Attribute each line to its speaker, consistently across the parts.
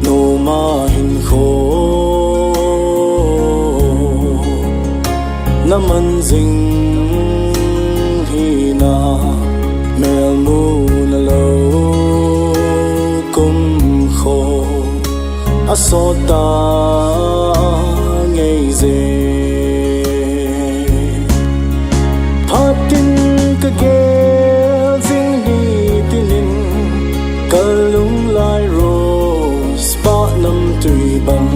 Speaker 1: no ma hin kho na man jing hi na mel mu na lo kum kho asota ngei ze phatin ka gel jing ni tinin kalung lai rose pa nam tui bam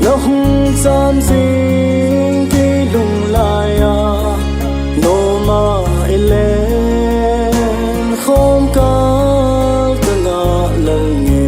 Speaker 1: na hung sam jing ki lung lai a no ma elen khom ka nga lal nge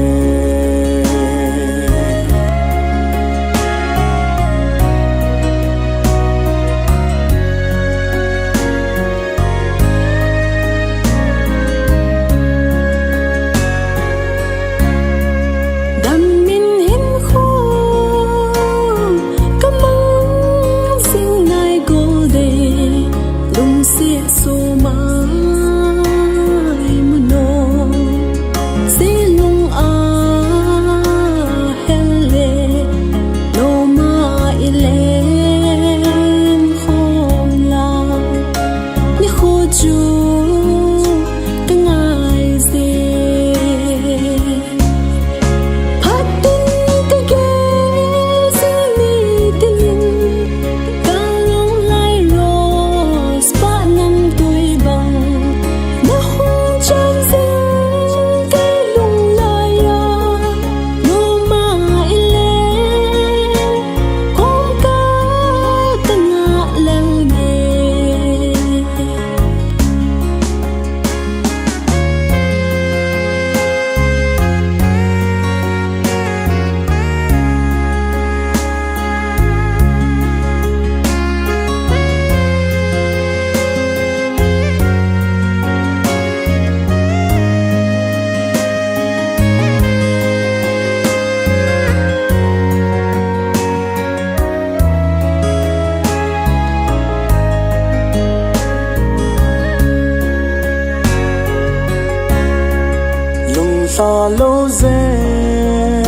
Speaker 1: sa lo zen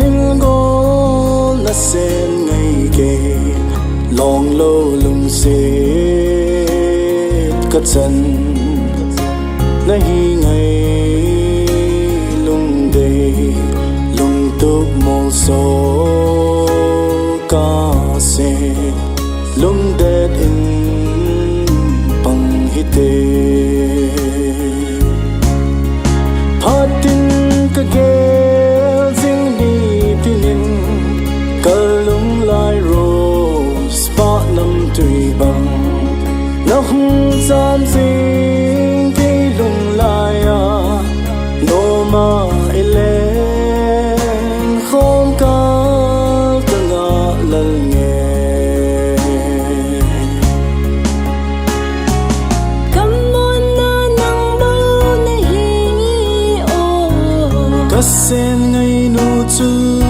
Speaker 1: in go na sen ngai ke long lo lung se ka chan na hi ngai lung de lung tu mo so ka se lung de in pang hite phatin ka gel jing ni tinin kalung lai rose pa nam tui bang na hung sam jing ki lung lai a no ma elen khom ka nga lal nge sen ngay nu chu